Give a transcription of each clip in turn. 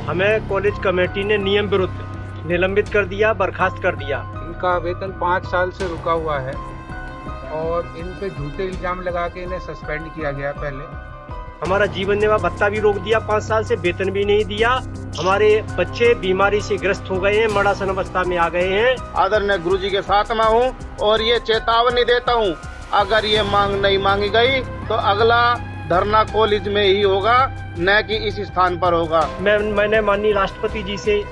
हमें college committee ने नियम विरुद्ध निलंबित कर दिया, बर्खास्त कर दिया। इनका वेतन 5 साल से रुका हुआ है और इन पे झूठे इल्जाम लगा के इन्हें सस्पेंड किया गया। पहले हमारा जीवन निर्वाह भत्ता भी रोक दिया, 5 साल से वेतन भी नहीं दिया। हमारे बच्चे बीमारी से ग्रस्त हो गए हैं, मड़ासन अवस्था में आ गए हैं। आदरणीय गुरु जी के साथ मैं हूँ और ये चेतावनी देता हूँ, अगर ये मांग नहीं मांगी गई तो अगला धरना कॉलेज में ही होगा, न कि इस स्थान पर होगा। मैंने माननीय राष्ट्रपति जी से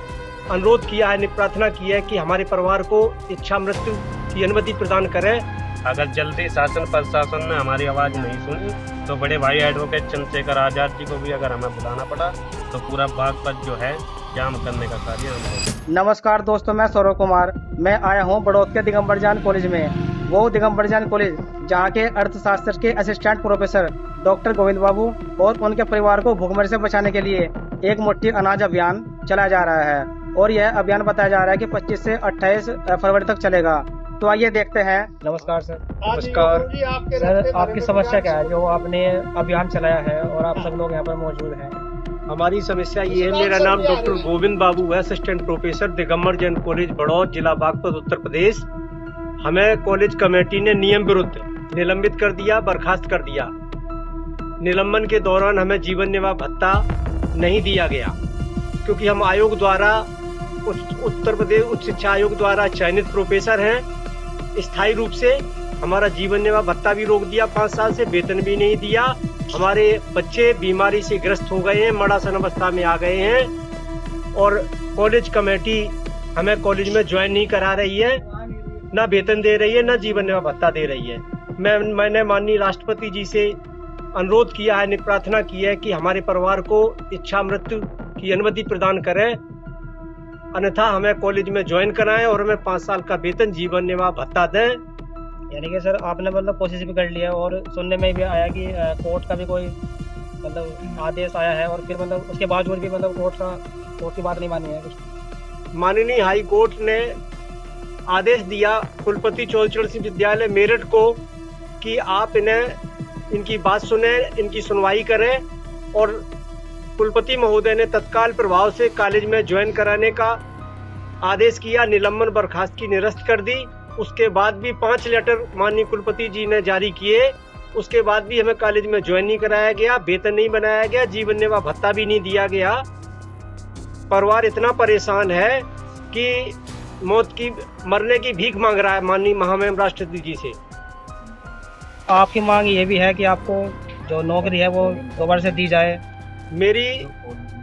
अनुरोध किया है, प्रार्थना की है कि हमारे परिवार को इच्छा मृत्यु की अनुमति प्रदान करें। अगर जल्दी शासन प्रशासन ने हमारी आवाज़ नहीं सुनी तो बड़े भाई एडवोकेट चंद्रशेखर आजाद जी को भी अगर हमें बुलाना पड़ा तो पूरा बागपत जो है जाम करने का कार्य हम करेंगे। नमस्कार दोस्तों, मैं सौरभ कुमार। मैं आया हूं बड़ौद के दिगंबर जान कॉलेज में। वो दिगंबर जान कॉलेज जहां के अर्थशास्त्र के असिस्टेंट प्रोफेसर डॉक्टर गोविंद बाबू और उनके परिवार को भूखमरी से बचाने के लिए एक मुट्ठी अनाज अभियान चलाया जा रहा है और यह अभियान बताया जा रहा है कि 25 से 28 फरवरी तक चलेगा। तो आइए देखते हैं। नमस्कार सर। नमस्कार सर, आपकी समस्या क्या है जो आपने अभियान चलाया है और आप सब लोग यहाँ पर मौजूद हैं? हमारी समस्या ये है, मेरा नाम डॉक्टर गोविंद बाबू है, assistant professor Digambar Jain college Baraut, जिला बागपत, उत्तर प्रदेश। हमें कॉलेज कमेटी ने नियम विरुद्ध निलंबित कर दिया, बर्खास्त कर दिया। निलंबन के दौरान हमें जीवन निर्वाह भत्ता नहीं दिया गया क्योंकि हम आयोग द्वारा उत्तर प्रदेश उच्च शिक्षा आयोग द्वारा चयनित प्रोफेसर हैं। स्थायी रूप से हमारा जीवन निर्वाह भत्ता भी रोक दिया, 5 साल से वेतन भी नहीं दिया। हमारे बच्चे बीमारी से ग्रस्त हो गए हैं, मड़ासन अवस्था में आ गए हैं और कॉलेज कमेटी हमें कॉलेज में ज्वाइन नहीं करा रही है, ना वेतन दे रही है, ना जीवन निर्वाह भत्ता दे रही है। मैंने माननीय राष्ट्रपति जी से अनुरोध किया है, प्रार्थना की है कि हमारे परिवार को इच्छा मृत्यु की अनुमति प्रदान करें, अन्यथा हमें कॉलेज में ज्वाइन कराएं और हमें 5 साल का वेतन जीवन निर्वाह भत्ता दें। यानी कि सर आपने मतलब कोशिश भी कर लिया और सुनने में भी आया कि कोर्ट का भी कोई मतलब आदेश आया है और फिर मतलब उसके बावजूद भी मतलब कोर्ट की बात नहीं मानी है कुछ? माननीय हाई कोर्ट ने आदेश दिया कुलपति चौधरी सिंह विद्यालय मेरठ को कि आप इनकी बात सुने, इनकी सुनवाई करें और कुलपति महोदय ने तत्काल प्रभाव से कॉलेज में ज्वाइन कराने का आदेश किया। निलंबन बर्खास्त की निरस्त कर दी। उसके बाद भी 5 लेटर माननीय कुलपति जी ने जारी किए, उसके बाद भी हमें कॉलेज में ज्वाइन नहीं कराया गया, वेतन नहीं बनाया गया, जीवन निर्वाह भत्ता भी नहीं दिया गया। परिवार इतना परेशान है कि मरने की भीख मांग रहा है माननीय महामहिम राष्ट्रपति जी से। आपकी मांग ये भी है कि आपको जो नौकरी है वो दोबारा से दी जाए? मेरी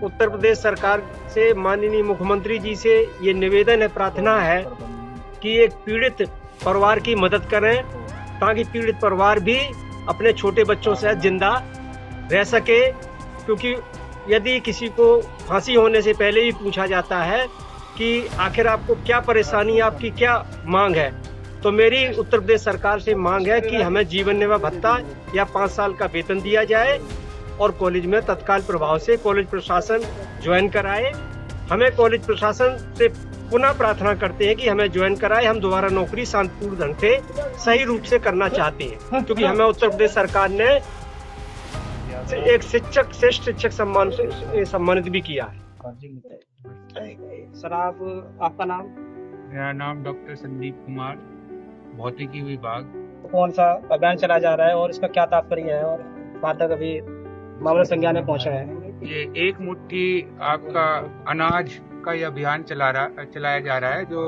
उत्तर प्रदेश सरकार से माननीय मुख्यमंत्री जी से ये निवेदन है, प्रार्थना है कि एक पीड़ित परिवार की मदद करें ताकि पीड़ित परिवार भी अपने छोटे बच्चों से जिंदा रह सके। क्योंकि यदि किसी को फांसी होने से पहले ही पूछा जाता है कि आखिर आपको क्या परेशानी, आपकी क्या मांग है, तो मेरी उत्तर प्रदेश सरकार से मांग है कि हमें जीवन निर्वाह भत्ता या 5 साल का वेतन दिया जाए और कॉलेज में तत्काल प्रभाव से कॉलेज प्रशासन ज्वाइन कराए। हमें कॉलेज प्रशासन से पुनः प्रार्थना करते हैं कि हमें ज्वाइन कराए। हम दोबारा नौकरी शांतिपूर्ण ढंग से सही रूप से करना चाहते हैं क्योंकि हमें उत्तर प्रदेश सरकार ने एक श्रेष्ठ शिक्षक सम्मान से सम्मानित भी किया है। सर आपका नाम? मेरा नाम डॉक्टर संदीप कुमार, भौतिकी विभाग। कौन सा अभियान चलाया जा रहा है और इसका क्या तात्पर्य है और कहाँ तक अभी मामला संज्ञान में पहुंचा है? ये एक मुट्ठी आपका अनाज का ये अभियान चलाया जा रहा है जो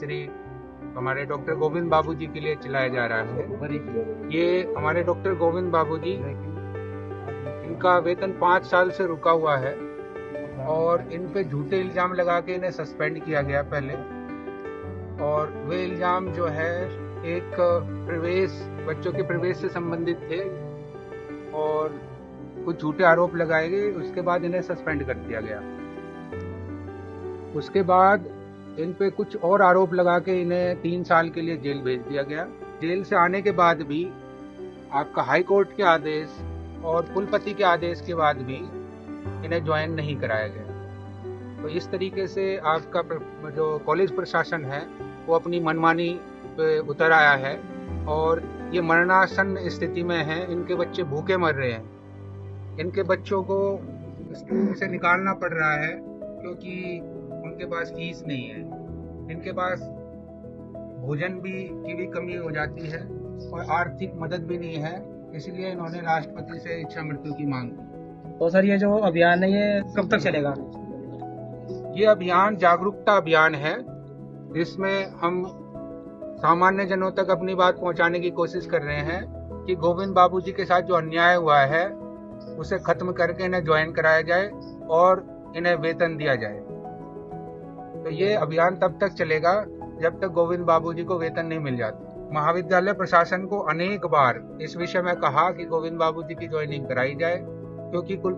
श्री हमारे डॉक्टर गोविंद बाबू जी के लिए चलाया जा रहा है। ये हमारे डॉक्टर गोविंद बाबू जी, इनका वेतन 5 साल से रुका हुआ है और इन पे झूठे इल्जाम लगा के इन्हें सस्पेंड किया गया पहले। और वे इल्जाम जो है एक बच्चों के प्रवेश से संबंधित थे और कुछ झूठे आरोप लगाए गए। उसके बाद इन्हें सस्पेंड कर दिया गया। उसके बाद इन पे कुछ और आरोप लगा के इन्हें 3 साल के लिए जेल भेज दिया गया। जेल से आने के बाद भी आपका हाई कोर्ट के आदेश और कुलपति के आदेश के बाद भी इन्हें ज्वाइन नहीं कराया गया। तो इस तरीके से आपका जो कॉलेज प्रशासन है वो अपनी मनमानी पे उतर आया है और ये मरणासन स्थिति में है। इनके बच्चे भूखे मर रहे हैं, इनके बच्चों को स्कूल से निकालना पड़ रहा है क्योंकि उनके पास फीस नहीं है, इनके पास भोजन की भी कमी हो जाती है और आर्थिक मदद भी नहीं है, इसलिए इन्होंने राष्ट्रपति से इच्छा मृत्यु की मांग की। तो सर ये जो अभियान है ये कब तक चलेगा? ये अभियान जागरूकता अभियान है, जिसमें हम सामान्य जनों तक अपनी बात पहुंचाने की कोशिश कर रहे हैं कि गोविंद बाबू जी के साथ जो अन्याय हुआ है उसे खत्म करके इन्हें ज्वाइन कराया जाए और इन्हें वेतन दिया जाए। तो ये अभियान तब तक चलेगा जब तक गोविंद बाबू जी को वेतन नहीं मिल जाता। महाविद्यालय प्रशासन को अनेक बार इस विषय में कहा कि गोविंद बाबू जी की ज्वाइनिंग कराई जाए, क्योंकि कुल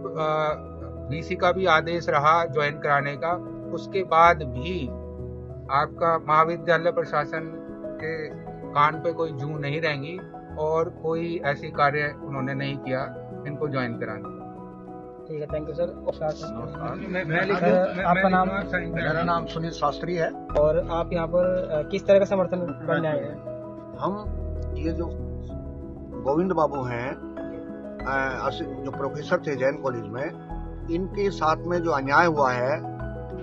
वीसी का भी आदेश रहा ज्वाइन कराने का, उसके बाद भी आपका महाविद्यालय प्रशासन के कान पे कोई जू नहीं रहेंगी और कोई ऐसी कार्य उन्होंने नहीं किया इनको ज्वाइन कराने। ठीक है, थैंक यू सर। आपका नाम? मेरा नाम सुनील शास्त्री है। और आप यहाँ पर किस तरह का समर्थन करने आए हैं? हम ये जो गोविंद बाबू हैं जो प्रोफेसर थे जैन कॉलेज में, इनके साथ में जो अन्याय हुआ है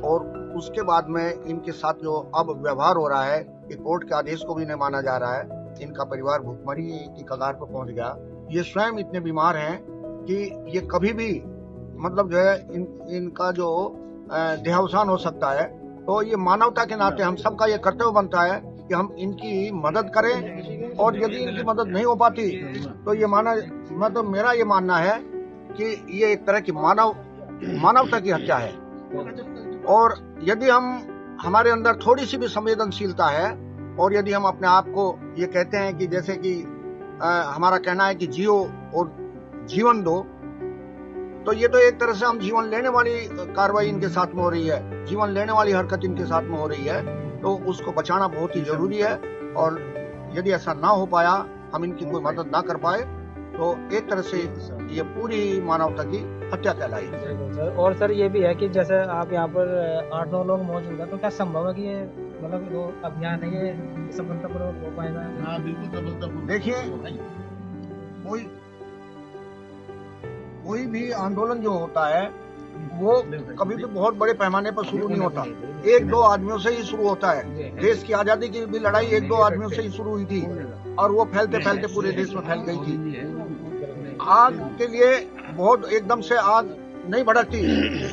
और उसके बाद में इनके साथ जो अब व्यवहार हो रहा है कि कोर्ट के आदेश को भी नहीं माना जा रहा है, इनका परिवार भुखमरी की कगार पर पहुंच गया। ये स्वयं इतने बीमार हैं कि ये कभी भी मतलब जो है इनका जो देहावसान हो सकता है। तो ये मानवता के नाते हम सबका ये कर्तव्य बनता है कि हम इनकी मदद करें, और यदि इनकी मदद नहीं हो पाती तो ये मतलब मेरा ये मानना है कि ये एक तरह की मानवता की हत्या है। और यदि हमारे अंदर थोड़ी सी भी संवेदनशीलता है और यदि हम अपने आप को ये कहते हैं कि जैसे कि हमारा कहना है कि जियो और जीवन दो, तो ये तो एक तरह से हम जीवन लेने वाली कार्रवाई इनके साथ में हो रही है, जीवन लेने वाली हरकत इनके साथ में हो रही है। तो उसको बचाना बहुत ही जरूरी है, और यदि ऐसा ना हो पाया, हम इनकी कोई मदद ना कर पाए, तो एक तरह से ये पूरी मानवता की हत्या कहलाएगी। और सर ये भी है कि जैसे आप यहाँ पर 8-9 लोग मौजूद हैं, तो क्या संभव है कि ये मतलब जो अभियान है ये सफलतापूर्वक हो पाएगा? हाँ, बिल्कुल सफलतापूर्वक। देखिए, कोई भी आंदोलन जो होता है वो कभी भी बहुत बड़े पैमाने पर शुरू नहीं होता, 1-2 आदमियों से ही शुरू होता है। देश की आजादी की भी लड़ाई 1-2 आदमियों से ही शुरू हुई थी और वो फैलते फैलते पूरे देश में फैल गई थी। आग के लिए बहुत एकदम से आग नहीं भड़कती,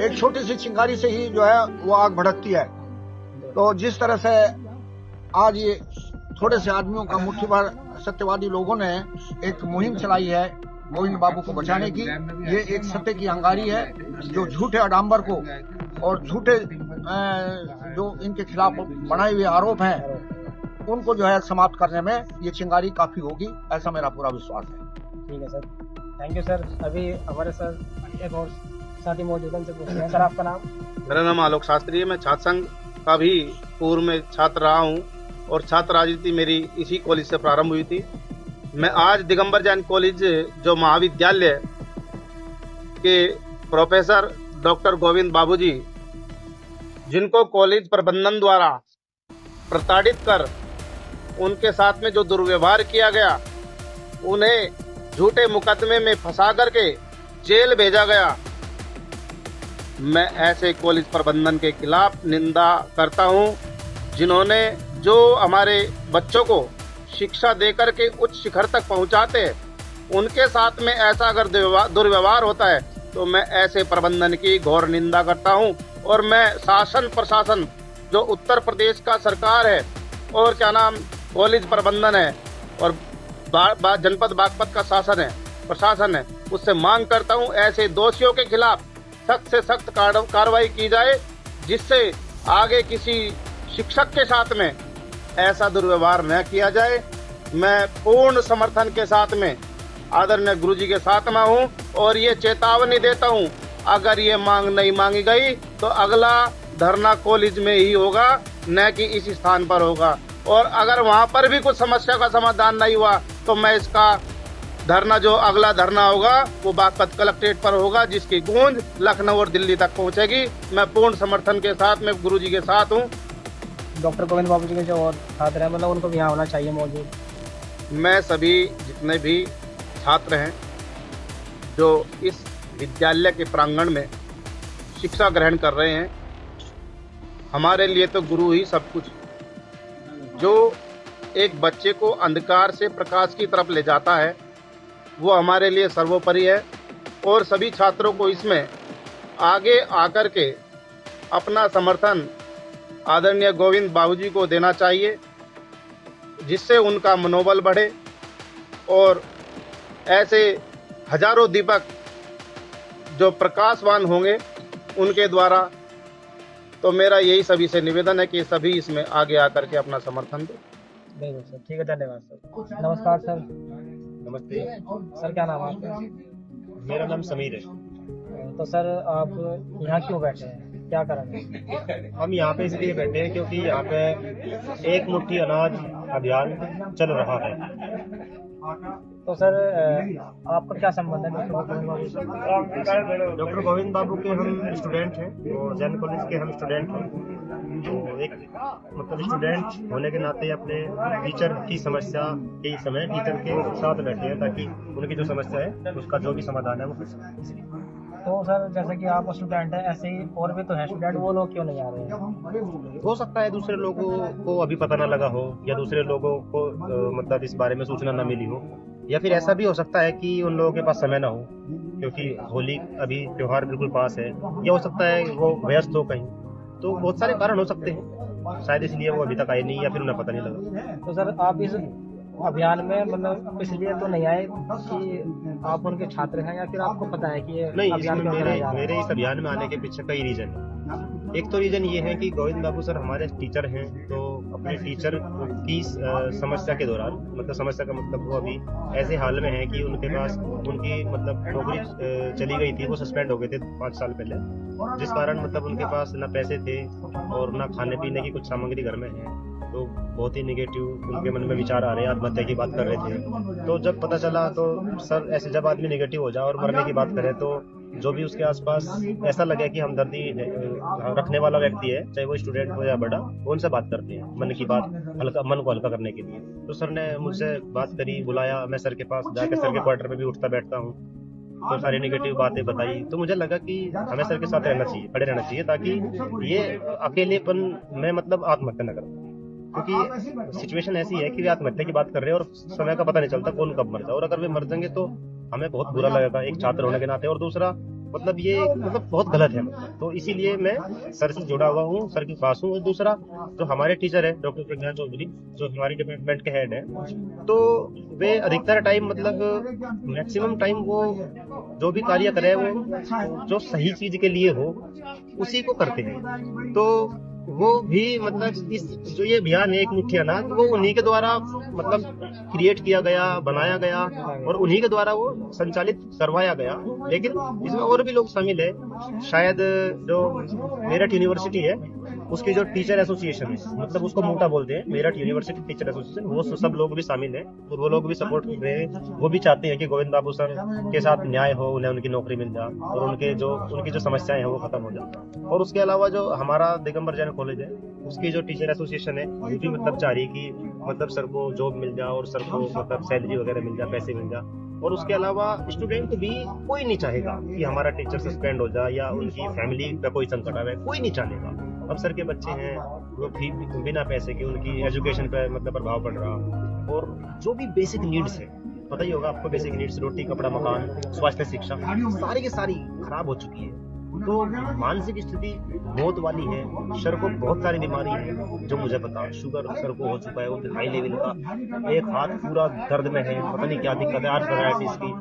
एक छोटी सी चिंगारी से ही जो है वो आग भड़कती है। तो जिस तरह से आज ये थोड़े से आदमियों का मुट्ठीभर सत्यवादी लोगों ने एक मुहिम चलाई है गोविंद बाबू को बचाने की, ये एक सत्य की अंगारी है जो झूठे आडंबर को और झूठे जो इनके खिलाफ बनाए हुए आरोप हैं उनको जो है समाप्त करने में ये चिंगारी काफी होगी, ऐसा मेरा पूरा विश्वास है। ठीक है सर, थैंक यू सर। अभी हमारे साथ एक और साथी मौजूद हैं, उनसे पूछते हैं। सर आपका नाम? मेरा नाम आलोक शास्त्री है। मैं छात्र संघ का भी पूर्व में छात्र रहा हूँ और छात्र राजनीति मेरी इसी कॉलेज से प्रारंभ हुई थी। मैं आज दिगंबर जैन कॉलेज जो महाविद्यालय के प्रोफेसर डॉक्टर गोविंद बाबू जी, जिनको कॉलेज प्रबंधन द्वारा प्रताड़ित कर उनके साथ में जो दुर्व्यवहार किया गया, उन्हें झूठे मुकदमे में फंसा करके जेल भेजा गया, मैं ऐसे कॉलेज प्रबंधन के खिलाफ निंदा करता हूं, जिन्होंने जो हमारे बच्चों को शिक्षा देकर के उच्च शिखर तक पहुंचाते हैं, उनके साथ में ऐसा अगर दुर्व्यवहार होता है तो मैं ऐसे प्रबंधन की घोर निंदा करता हूं। और मैं शासन प्रशासन जो उत्तर प्रदेश का सरकार है और क्या नाम कॉलेज प्रबंधन है और जनपद बागपत का शासन है, प्रशासन है, उससे मांग करता हूं ऐसे दोषियों के खिलाफ सख्त से सख्त कार्रवाई की जाए, जिससे आगे किसी शिक्षक के साथ में ऐसा दुर्व्यवहार न किया जाए। मैं पूर्ण समर्थन के साथ में आदरणीय गुरुजी के साथ में हूं और ये चेतावनी देता हूं, अगर ये मांग नहीं मांगी गई तो अगला धरना कॉलेज में ही होगा, न कि इस स्थान पर होगा। और अगर वहां पर भी कुछ समस्या का समाधान नहीं हुआ तो मैं इसका धरना जो अगला धरना होगा वो बागपत कलेक्ट्रेट पर होगा, जिसकी गूंज लखनऊ और दिल्ली तक पहुंचेगी। मैं पूर्ण समर्थन के साथ में गुरुजी के साथ हूं। डॉक्टर गोविंद बाबू जी के जो और छात्र हैं, मतलब उनको भी यहाँ होना चाहिए मौजूद। मैं सभी जितने भी छात्र हैं जो इस विद्यालय के प्रांगण में शिक्षा ग्रहण कर रहे हैं, हमारे लिए तो गुरु ही सब कुछ, जो एक बच्चे को अंधकार से प्रकाश की तरफ ले जाता है, वो हमारे लिए सर्वोपरि है। और सभी छात्रों को इसमें आगे आकर के अपना समर्थन आदरणीय गोविंद बाबूजी को देना चाहिए, जिससे उनका मनोबल बढ़े और ऐसे हजारों दीपक जो प्रकाशवान होंगे उनके द्वारा। तो मेरा यही सभी से निवेदन है कि सभी इसमें आगे आकर के अपना समर्थन दें। बिल्कुल सर, ठीक है, धन्यवाद सर। नमस्कार सर। नमस्ते, सर क्या नाम है आपका? मेरा नाम समीर है। तो सर आप यहाँ क्यों बैठे हैं, क्या करेंगे? हम यहाँ पे इसलिए बैठे हैं क्योंकि यहाँ पे एक मुट्ठी अनाज अभियान चल रहा है। तो सर आपका क्या संबंध है डॉक्टर गोविंद बाबू से? डॉक्टर गोविंद बाबू के हम स्टूडेंट हैं और जैन कॉलेज के हम स्टूडेंट हैं। तो एक मतलब स्टूडेंट होने के नाते अपने टीचर की समस्या के समय टीचर के साथ बैठे हैं ताकि उनकी जो समस्या है उसका जो भी समाधान है वो हो सके। तो सर जैसे कि आप स्टूडेंट हैं, ऐसे ही और भी तो हैं स्टूडेंट, वो लोग क्यों नहीं आ रहे हैं? हो सकता है दूसरे लोगों को अभी पता ना लगा हो या दूसरे लोगों को मतलब इस बारे में सूचना ना मिली हो, या फिर ऐसा भी हो सकता है कि उन लोगों के पास समय ना हो क्योंकि होली अभी त्योहार बिल्कुल पास है, या हो सकता है वो व्यस्त हो कहीं। तो बहुत सारे कारण हो सकते हैं, शायद इसलिए वो अभी तक आए नहीं या फिर उन्हें पता नहीं लगा। तो सर आप इस अभियान में मतलब इसलिए तो नहीं आए कि आप उनके छात्र हैं, या फिर आपको पता है कि ये नहीं, अभियान इसमें क्यों चलाया जा रहा है? मेरे इस अभियान में आने के पीछे कई रीजन है। एक तो रीजन ये है कि गोविंद बाबू सर हमारे टीचर हैं, तो अपने टीचर की समस्या के दौरान, मतलब समस्या का मतलब वो अभी ऐसे हाल में है कि उनके पास उनकी मतलब नौकरी चली गई थी, वो सस्पेंड हो गए थे 5 साल पहले, जिस कारण मतलब उनके पास ना पैसे थे और ना खाने पीने की कुछ सामग्री घर में है। तो बहुत ही निगेटिव उनके मन में विचार आ रहे हैं, आत्महत्या की बात कर रहे थे। तो जब पता चला तो सर ऐसे जब आदमी निगेटिव हो जाए और मरने की बात करे, तो जो भी उसके आसपास ऐसा लगे कि हमदर्दी रखने वाला व्यक्ति है, चाहे वो स्टूडेंट हो या बड़ा, वो उनसे बात करते हैं मन की बात मन को हल्का करने के लिए। तो सर ने मुझसे बात करी, बुलाया, मैं सर के पास जाकर सर के क्वार्टर में भी उठता बैठता हूँ, तो सारी नेगेटिव बातें बताई। तो मुझे लगा कि हमें सर के साथ रहना चाहिए, खड़े रहना चाहिए, ताकि ये अकेलेपन में मतलब आत्महत्या न करें, क्योंकि सिचुएशन ऐसी है कि वे आत्महत्या की बात कर रहे हैं और समय का पता नहीं चलता कौन कब मर जाए, और अगर वे मर जाएंगे तो हमें बहुत बुरा लगेगा एक छात्र होने के नाते, और दूसरा मतलब ये मतलब बहुत गलत है। तो इसीलिए मैं सर से जुड़ा हुआ हूँ, सर के पास हूँ। और दूसरा जो हमारे टीचर है डॉक्टर प्रज्ञा चौधरी, जो हमारी डिपार्टमेंट के हेड है, तो वे अधिकतर टाइम मतलब मैक्सिमम टाइम वो जो भी कार्य करे वो जो सही चीज के लिए हो उसी को करते हैं। तो वो भी मतलब इस जो ये अभियान है एक मुट्ठी अनाज, वो उन्हीं के द्वारा मतलब क्रिएट किया गया, बनाया गया और उन्हीं के द्वारा वो संचालित करवाया गया। लेकिन इसमें और भी लोग शामिल है, शायद जो मेरठ यूनिवर्सिटी है उसकी जो टीचर एसोसिएशन है, मतलब उसको मोटा बोलते हैं, मेरठ यूनिवर्सिटी टीचर एसोसिएशन, वो सब लोग भी शामिल हैं और वो लोग भी सपोर्ट कर रहे हैं। वो भी चाहते हैं कि गोविंद बाबू सर के साथ न्याय हो, उन्हें उनकी नौकरी मिल जाए और उनकी जो समस्याएं हैं वो खत्म हो जाए। और उसके अलावा जो हमारा दिगंबर जैन कॉलेज है उसकी जो टीचर एसोसिएशन है वो भी मतलब चाह रही कि मतलब सर को जॉब मिल जाए और सर को मतलब सैलरी वगैरह मिल जाए, पैसे मिल जाए। और उसके अलावा स्टूडेंट भी कोई नहीं चाहेगा कि हमारा टीचर सस्पेंड हो जाए या उनकी फैमिली पे कोई संकट आवे, कोई नहीं चाहेगा। अब सर के बच्चे हैं वो भी बिना पैसे के उनकी एजुकेशन पे मतलब प्रभाव पड़ रहा, और जो भी बेसिक नीड्स है, पता ही होगा आपको, बेसिक नीड्स रोटी कपड़ा मकान स्वास्थ्य शिक्षा सारी की सारी खराब हो चुकी है। तो मानसिक स्थिति बहुत वाली है। सर को बहुत सारी बीमारी है जो मुझे पता है, शुगर सर को हो चुका है, वो हाई लेवल का, एक हाथ पूरा दर्द में है, पता नहीं क्या दिक्कत है, आर्थराइटिस की,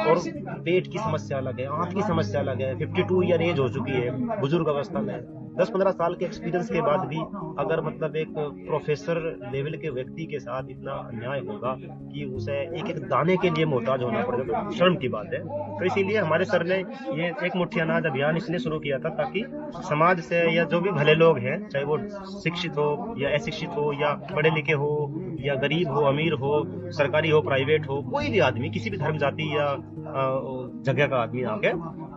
और पेट की समस्या अलग है, आंख की समस्या अलग है। 52 ईयर एज हो चुकी है, बुजुर्ग अवस्था में 10-15 साल के एक्सपीरियंस के बाद भी अगर मतलब एक प्रोफेसर लेवल के व्यक्ति के साथ इतना अन्याय होगा कि उसे एक एक दाने के लिए मोहताज होना पड़ेगा, तो शर्म की बात है। तो इसीलिए हमारे सर ने ये एक मुट्ठी अनाज अभियान इसलिए शुरू किया था ताकि समाज से या जो भी भले लोग हैं, चाहे वो शिक्षित हो या अशिक्षित हो या पढ़े लिखे हो या गरीब हो अमीर हो, सरकारी हो प्राइवेट हो, कोई भी आदमी किसी भी धर्म जाति या जगह का आदमी आके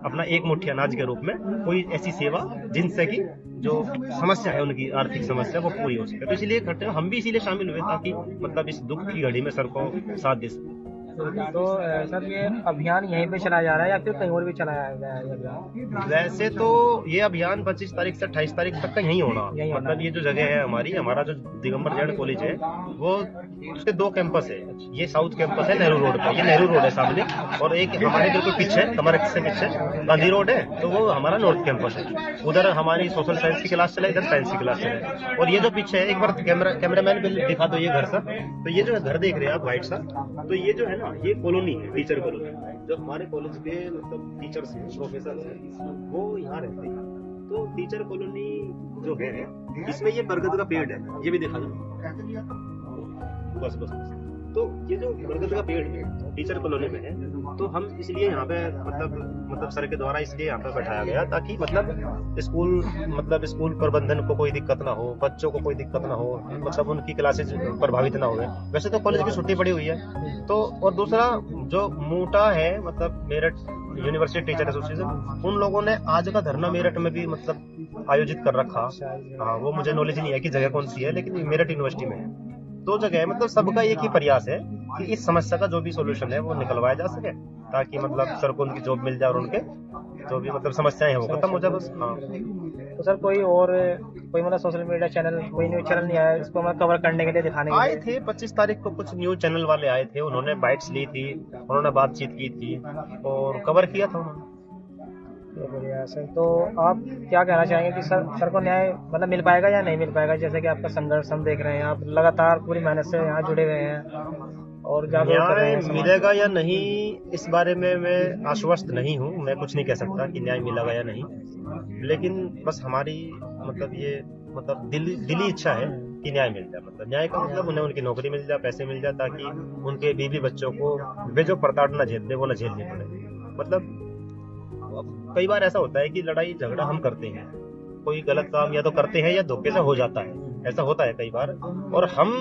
अपना एक मुट्ठी अनाज के रूप में कोई ऐसी सेवा जिनसे कि जो समस्या है उनकी आर्थिक समस्या वो पूरी हो सके। तो इसलिए हम भी इसीलिए शामिल हुए ताकि मतलब इस दुख की घड़ी में सर को साथ दे सके। तो सर ये अभियान यहीं पे चलाया जा रहा है या फिर कहीं और भी चलाया गया है ये अभियान? वैसे तो ये अभियान 25 तारीख से 28 तारीख तक का यहीं होना। यहीं होना मतलब ये जो जगह है हमारा जो दिगंबर जैन कॉलेज है वो उसके 2 कैंपस है। ये साउथ कैंपस है नेहरू रोड पे, ये नेहरू रोड है सामने, और एक हमारे बिल्कुल पीछे हमारे से पीछे गांधी रोड है, तो वो हमारा नॉर्थ कैंपस है। उधर हमारी सोशल साइंस की क्लास चले, इधर साइंस की क्लास चले। और ये जो पीछे है, एक बार कैमरामैन दिखा दो ये घर सा, तो ये जो घर देख रहे हैं आप व्हाइट सा, तो ये जो है ना ये कॉलोनी है, टीचर कॉलोनी। जो हमारे कॉलेज के मतलब टीचर्स हैं, प्रोफेसर हैं, वो यहाँ रहते हैं। तो टीचर कॉलोनी जो है इसमें ये बरगद का पेड़ है, ये भी देखा जाए, बस। तो ये जो बरगद का पेड़ है टीचर कॉलोनी में है, तो हम इसलिए यहाँ पे मतलब सर के द्वारा इसलिए यहाँ पे बैठाया गया ताकि मतलब स्कूल प्रबंधन को कोई दिक्कत ना हो, बच्चों को कोई दिक्कत ना हो, मतलब उनकी क्लासेज प्रभावित ना हो। वैसे तो कॉलेज की छुट्टी पड़ी हुई है, तो और दूसरा जो मूटा है मतलब मेरठ यूनिवर्सिटी टीचर एसोसिएशन, उन लोगों ने आज का धरना मेरठ में भी मतलब आयोजित कर रखा। हाँ, वो मुझे नॉलेज नहीं है कि जगह कौन सी है, लेकिन मेरठ यूनिवर्सिटी में है। 2 जगह है, मतलब सबका एक ही प्रयास है कि इस समस्या का जो भी सोल्यूशन है वो निकलवाया जा सके, ताकि मतलब सर को उनकी जॉब मिल जाए और उनके जो भी मतलब समस्याएं हैं वो खत्म हो जाए बस। हाँ, तो सर कोई मतलब सोशल मीडिया चैनल, कोई न्यूज चैनल नहीं आया इसको मतलब कवर करने के लिए, दिखाने के आए लिए? थे 25 तारीख को कुछ न्यूज चैनल वाले आए थे, उन्होंने बाइट्स ली थी, उन्होंने बातचीत की थी और कवर किया था उन्होंने। तो बढ़िया सर। तो आप क्या कहना चाहेंगे कि सर को न्याय मतलब मिल पाएगा या नहीं मिल पाएगा? जैसे कि आपका संघर्ष हम देख रहे हैं, आप लगातार पूरी मेहनत से यहाँ जुड़े हुए हैं और जागरूक कर रहे हैं। न्याय मिलेगा या नहीं इस बारे में मैं आश्वस्त नहीं हूँ, मैं कुछ नहीं कह सकता कि न्याय मिलेगा या नहीं, लेकिन बस हमारी मतलब ये मतलब दिली इच्छा है कि न्याय मिल जाए। मतलब न्याय का मतलब उन्हें उनकी नौकरी मिल जाए, पैसे मिल जाए, ताकि उनके बीवी बच्चों को वे जो प्रताड़ना झेलते वो न झेलनी पड़े। मतलब कई बार ऐसा होता है कि लड़ाई झगड़ा हम करते हैं, कोई गलत काम या तो करते हैं या धोखे से हो जाता है, ऐसा होता है कई बार। और हम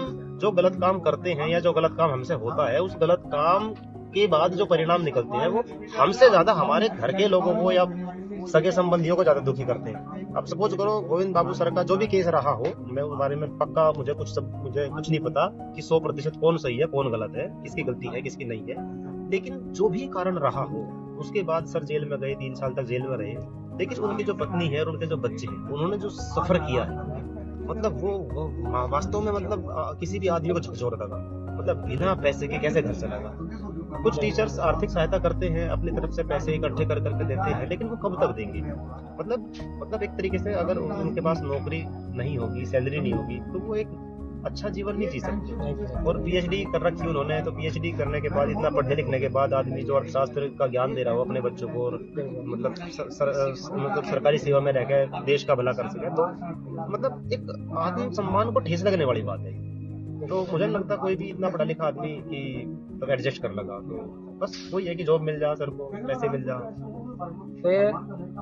जो गलत काम करते हैं या जो गलत काम हमसे होता है, उस गलत काम के बाद जो परिणाम निकलते हैं वो हमसे ज्यादा हमारे घर के लोगों को या सगे संबंधियों को ज्यादा दुखी करते हैं। अब सपोज करो गोविंद बाबू सर का जो भी केस रहा हो, मैं उस बारे में पक्का मुझे कुछ नहीं पता कि 100% कौन सही है कौन गलत है, किसकी गलती है किसकी नहीं है, लेकिन जो भी कारण रहा हो उसके बाद सर जेल में गए, 3 साल तक जेल में रहे, लेकिन उनकी जो पत्नी है और उनके जो बच्चे हैं उन्होंने जो सफर किया है, मतलब वो वास्तव में मतलब किसी भी आदमी को झकझोर देगा। मतलब बिना पैसे के कैसे घर चलेगा? कुछ टीचर्स आर्थिक सहायता करते हैं, अपनी तरफ से पैसे इकट्ठे कर करके देते हैं, लेकिन वो कब तक देंगे? मतलब एक तरीके से अगर उनके पास नौकरी नहीं होगी, सैलरी नहीं होगी, तो वो एक अच्छा जीवन नहीं जी सकते। और पीएचडी कर रखी उन्होंने, तो पीएचडी करने के बाद, इतना पढ़ने लिखने के बाद आदमी जो अर्थशास्त्र का ज्ञान दे रहा हो अपने बच्चों को, और मतलब मतलब सरकारी सेवा में रहकर देश का भला कर सके, तो मतलब एक आत्म सम्मान को ठेस लगने वाली बात है। तो मुझे नहीं लगता कोई भी इतना पढ़ा लिखा आदमी कि तो एडजस्ट कर लगा। तो बस वही है कि जॉब मिल जाए, सर को पैसे मिल जाए। तो ये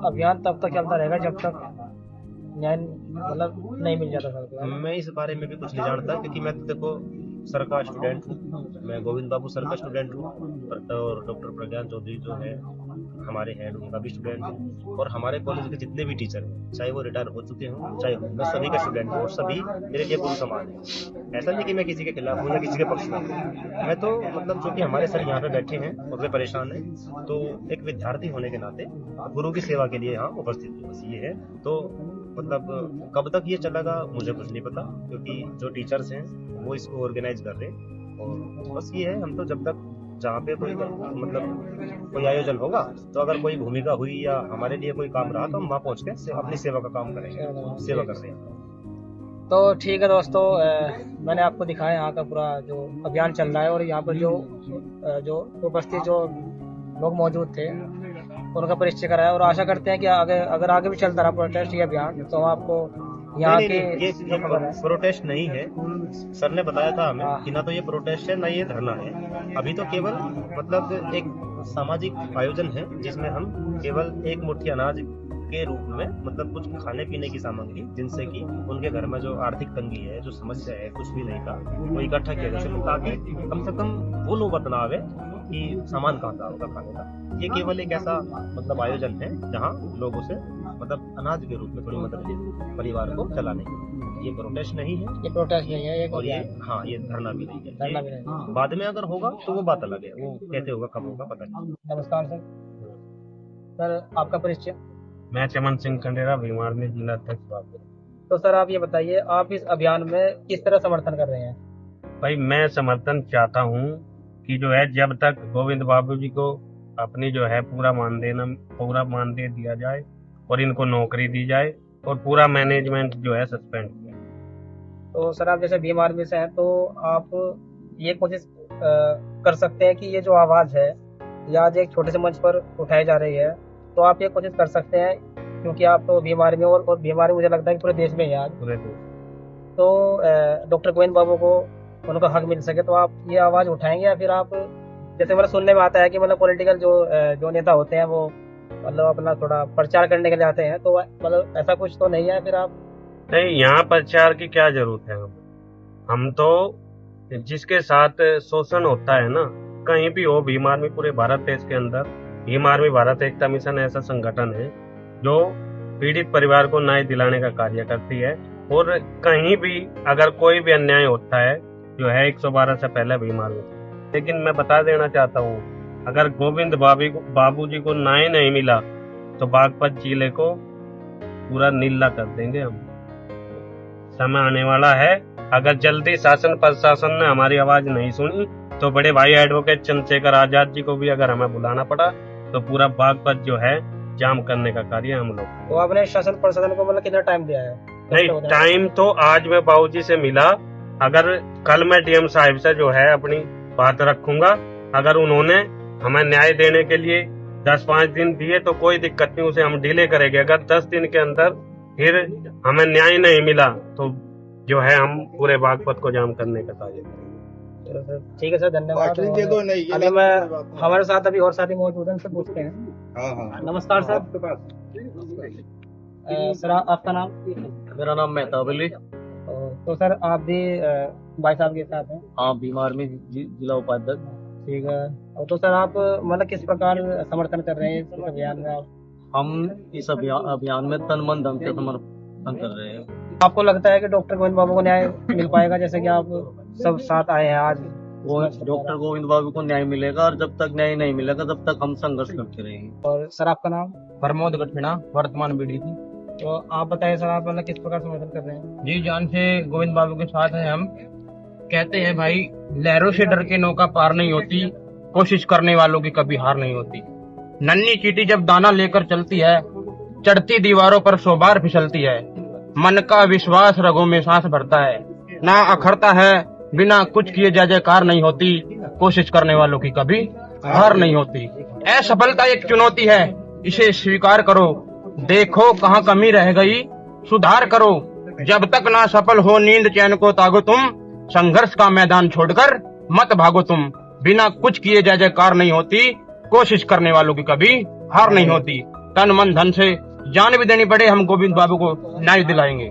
अभियान तब तक चलता रहेगा जब तक न्याय मतलब नहीं मिल जाता सर को? मैं इस बारे में भी कुछ नहीं जानता, क्योंकि मैं तो देखो सर का स्टूडेंट हूँ, मैं गोविंद बाबू सर का स्टूडेंट हूँ, और डॉक्टर प्रज्ञान चौधरी जो है हमारे हेड, उनका भी स्टूडेंट हूँ। और हमारे कॉलेज के जितने भी टीचर हैं, चाहे वो रिटायर हो चुके हों चाहे हो, मैं सभी का स्टूडेंट हूँ और सभी मेरे लिए गुरु समान है। ऐसा नहीं कि मैं किसी के खिलाफ हूँ या किसी के पक्ष में हूँ। मैं तो मतलब जो कि हमारे सर यहाँ पे बैठे हैं और वे परेशान हैं, तो एक विद्यार्थी होने के नाते गुरु की सेवा के लिए यहाँ उपस्थित हूँ, बस ये है। तो मतलब कब तक ये चलेगा मुझे कुछ नहीं पता, क्योंकि जो टीचर्स हैं वो इसको ऑर्गेनाइज कर रहे हैं, और बस ये है। हम तो जब तक जहाँ पे कोई आयोजन होगा, तो अगर कोई भूमिका हुई या हमारे लिए कोई काम रहा, तो हम वहाँ पहुँच के अपनी सेवा का काम करेंगे, सेवा कर रहे हैं। तो ठीक है दोस्तों, मैंने आपको दिखाया यहाँ का पूरा जो अभियान चल रहा है, और यहाँ पर जो उपस्थित जो लोग मौजूद थे उनका परिचय कराया, और आशा करते हैं कि अगर आगे भी चलता रहा प्रोटेस्ट या अभियान, तो हम आपको यहाँ के ये प्रोटेस्ट नहीं है। सर ने बताया था हमें कि ना तो ये प्रोटेस्ट है ना ये धरना है। अभी तो केवल मतलब एक सामाजिक आयोजन है, जिसमें हम केवल एक मुट्ठी अनाज के रूप में मतलब कुछ खाने पीने की सामग्री, जिनसे कि उनके घर में जो आर्थिक तंगी है, जो समस्या है, कुछ भी नहीं था, वो इकट्ठा किया जाए, ताकि कम से कम वो नौबत ना आवे कि सामान कहाँ था उनका खाने का। ये केवल एक ऐसा मतलब आयोजन है जहाँ लोगों से मतलब अनाज के रूप में थोड़ी मदद दे परिवार को चलाने की। ये प्रोटेस्ट नहीं है ये प्रोटेस्ट नहीं है, और ये हाँ ये धरना भी नहीं है। धरना भी नहीं। बाद में अगर होगा तो वो बात अलग है, वो कैसे होगा कब होगा पता नहीं। नमस्कार सर। सर आपका परिचय? मैं चमन सिंह खंडेरा, बीमार में जिला अध्यक्ष बागपत। तो सर आप ये बताइए, आप इस अभियान में किस तरह समर्थन कर रहे हैं? भाई मैं समर्थन चाहता हूँ कि जो है जब तक गोविंद बाबू जी को अपनी जो है पूरा मानदेय दिया जाए और इनको नौकरी दी जाए और पूरा मैनेजमेंट जो है सस्पेंड किया। तो सर आप जैसे भीम आर्मी से हैं तो आप ये कोशिश कर सकते हैं कि ये जो आवाज़ है या आज एक छोटे से मंच पर उठाई जा रही है, तो आप ये कोशिश कर सकते हैं क्योंकि आप तो भीम आर्मी और भीम आर्मी मुझे लगता है कि पूरे देश में ही है आज, पूरे देश। तो डॉक्टर गोविंद बाबू को उनका हक मिल सके तो आप ये आवाज़ उठाएंगे या फिर आप जैसे मतलब सुनने में आता है कि मतलब पॉलिटिकल जो नेता होते हैं वो मतलब अपना थोड़ा प्रचार करने के लिए आते हैं, तो मतलब ऐसा कुछ तो नहीं है? फिर आप नहीं, यहाँ प्रचार की क्या जरूरत है? हम तो जिसके साथ शोषण होता है ना कहीं भी हो, भीम आर्मी पूरे भारत देश के अंदर, भीम आर्मी भारत एकता मिशन ऐसा संगठन है जो पीड़ित परिवार को न्याय दिलाने का कार्य करती है। और कहीं भी अगर कोई भी अन्याय होता है जो है 112 से पहले भीम आर्मी। लेकिन मैं बता देना चाहता हूँ, अगर गोविंद बाबू जी को न्याय नहीं मिला तो बागपत जिले को पूरा नीला कर देंगे हम। समय आने वाला है, अगर जल्दी शासन प्रशासन ने हमारी आवाज नहीं सुनी तो बड़े भाई एडवोकेट चंद्रशेखर आजाद जी को भी अगर हमें बुलाना पड़ा तो पूरा बागपत जो है जाम करने का कार्य हम लोग। तो आपने शासन प्रशासन को मतलब कितना टाइम दिया है? नहीं, टाइम तो आज मैं बाबूजी से मिला, अगर कल मैं डीएम साहिब से जो है अपनी बात रखूंगा, अगर उन्होंने हमें न्याय देने के लिए 10-5 दिन दिए तो कोई दिक्कत नहीं, उसे हम डिले करेंगे। अगर 10 दिन के अंदर फिर हमें न्याय नहीं मिला तो जो है हम पूरे बागपत को जाम करने का कार्य करेंगे। ठीक है सर, धन्यवाद। अभी मैं हमारे साथ अभी और साथी मौजूद हैं, उनसे पूछते हैं। नमस्कार सर। सर आपका नाम? मेरा नाम मेहताब अली। तो सर आप भी भाई साहब के साथ हैं? हाँ, भीम आर्मी जिला उपाध्यक्ष। ठीक है। तो सर आप मतलब किस प्रकार समर्थन कर रहे हैं इस अभियान में? आप हम इस अभियान में तन मन धन से समर्थन कर रहे हैं। आपको लगता है कि डॉक्टर गोविंद बाबू को न्याय मिल पाएगा, जैसे कि आप सब साथ आए हैं आज? डॉक्टर गोविंद बाबू को न्याय मिलेगा और जब तक न्याय नहीं मिलेगा तब तक हम संघर्ष करते रहेंगे। और सर आपका नाम? प्रमोद गठिना, वर्तमान बीडीसी। तो आप बताइए सर, आप मतलब किस प्रकार समर्थन कर रहे हैं? जी जान से गोविंद बाबू के साथ हैं हम। कहते हैं भाई, लहरों से डर के नौका पार नहीं होती, कोशिश करने वालों की कभी हार नहीं होती। नन्ही चींटी जब दाना लेकर चलती है, चढ़ती दीवारों पर 100 बार फिसलती है। मन का विश्वास रगों में सांस भरता है, ना अखरता है, बिना कुछ किए जय जयकार नहीं होती। कोशिश करने वालों की कभी हार नहीं होती। असफलता एक चुनौती है, इसे स्वीकार करो। देखो कहाँ कमी रह गई, सुधार करो। जब तक ना सफल हो नींद चैन को तागो तुम, संघर्ष का मैदान छोड़कर मत भागो तुम। बिना कुछ किए जय जयकार नहीं होती, कोशिश करने वालों की कभी हार नहीं होती। तन मन धन से जान भी देनी पड़े, हम गोविंद बाबू को न्याय दिलाएंगे।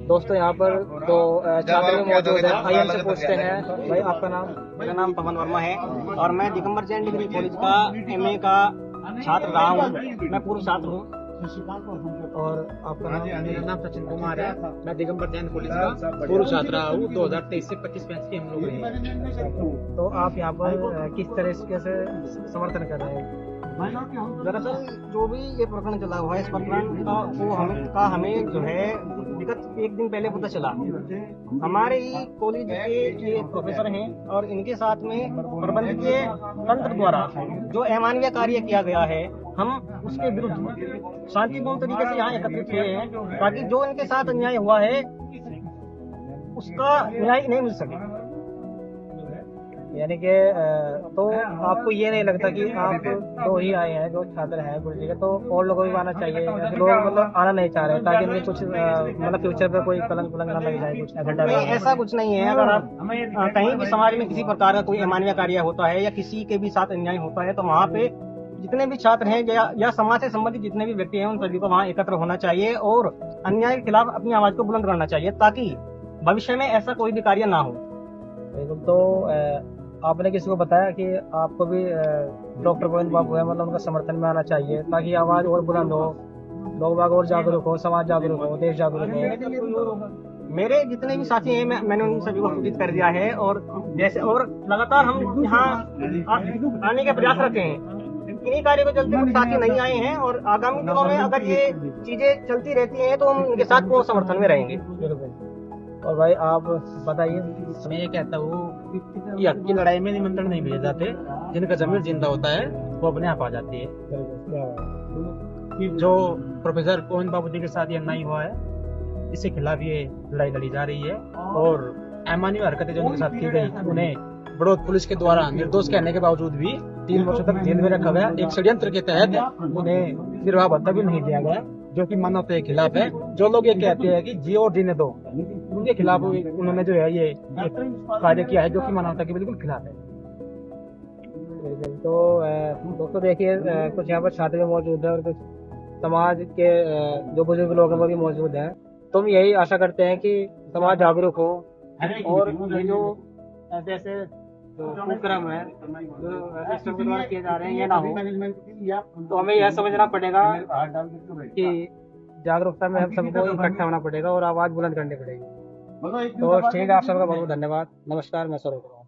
दोस्तों यहाँ पर तो छात्र भी मौजूद है, आइए हमसे पूछते हैं। भाई आपका नाम? मेरा नाम पवन वर्मा है और मैं दिगंबर जैन डिग्री कॉलेज का एमए का छात्र रहा हूँ। मैं पूर्व छात्र हूँ। और आपका नाम? मेरा नाम सचिन कुमार है। मैं दिगंबर जैन कॉलेज का पूर्व छात्र रहा हूँ। 2023 से 25 बैच के हम लोग हैं। तो आप यहाँ पर किस तरीके से समर्थन कर रहे हैं? दरअसल जो भी ये प्रकरण चला हुआ है, इस प्रकरण का हमें जो है विगत 1 दिन पहले पता चला। हमारे ही कॉलेज के ये प्रोफेसर हैं और इनके साथ में प्रबंधकीय तंत्र द्वारा जो अमानवीय कार्य किया गया है, हम उसके विरुद्ध शांतिपूर्ण तरीके से यहाँ एकत्रित हुए हैं ताकि जो इनके साथ अन्याय हुआ है उसका न्याय नहीं मिल सके। यानी कि तो आपको ये नहीं लगता कि आप 2 ही आए हैं जो छात्र हैं कॉलेज के, तो और लोगों को भी आना चाहिए? लोग मतलब आना नहीं चाह रहे ताकि इनके कुछ मतलब फ्यूचर पे कोई कलंक ना लग जाए, कुछ एजेंडा? नहीं, ऐसा कुछ नहीं है। अगर आप कहीं भी समाज में किसी प्रकार का कोई अमानवीय कार्य होता है या किसी के भी साथ अन्याय होता है तो वहाँ पे जितने भी छात्र हैं या समाज से संबंधित जितने भी व्यक्ति हैं उन सभी को वहाँ एकत्र होना चाहिए और अन्याय के खिलाफ अपनी आवाज को बुलंद करना चाहिए ताकि भविष्य में ऐसा कोई भी कार्य ना हो। तो आपने किसी को बताया कि आपको भी डॉक्टर गोविंद बाबू है मतलब उनका समर्थन में आना चाहिए ताकि आवाज और बुलंद हो लोग बाग और जागरूक हो, समाज जागरूक हो, देश जागरूक हो। मेरे जितने भी साथी हैं मैंने उन सभी को सूचित कर दिया है और जैसे और लगातार हम यहाँ आने के प्रयास रखे हैं। इन्हीं कार्य को चलते कुछ साथी नहीं आए हैं और आगामी दिनों में अगर ये चीजें चलती रहती हैं तो हम इनके साथ पूर्ण समर्थन में रहेंगे। और भाई आप बताइए। मैं ये कहता हूँ कि हक की लड़ाई में निमंत्रण नहीं भेजे जाते, जिनका जमीर जिंदा होता है वो अपने आप आ जाती है। जो प्रोफेसर गोविंद बाबू जी के साथ ये अन्याय हुआ है, इसके खिलाफ ये लड़ाई लड़ी जा रही है और अमानवीय हरकतें जो उनके साथ की गई, उन्हें बड़ौद पुलिस के द्वारा निर्दोष कहने के बावजूद भी 3 वर्षों तक जेल में रखा गया। एक षड्यंत्र के तहत उन्हें निर्वाह भत्ता भी नहीं दिया गया, जो कि मानवता के खिलाफ है। जो लोग ये कहते हैं कि जियो और जीने दो, उनके खिलाफ उन्होंने जो है ये कार्य किया है, जो कि मानवता के बिल्कुल खिलाफ है। तो दोस्तों देखिए, कुछ यहाँ पर छात्र भी मौजूद है और कुछ समाज के जो बुजुर्ग लोग हैं वो भी मौजूद हैं। तो हम यही आशा करते हैं कि समाज जागरूक हो और ये जो ऐसे उपक्रम है जो सिस्टम के द्वारा किए जा रहे हैं ये ना हो। तो हमें यह समझना पड़ेगा कि जागरूकता में हम सबको इकट्ठा होना पड़ेगा और आवाज बुलंद करनी पड़ेगी। तो ठीक है, आप सबका बहुत बहुत धन्यवाद। नमस्कार, मैं सौरभ।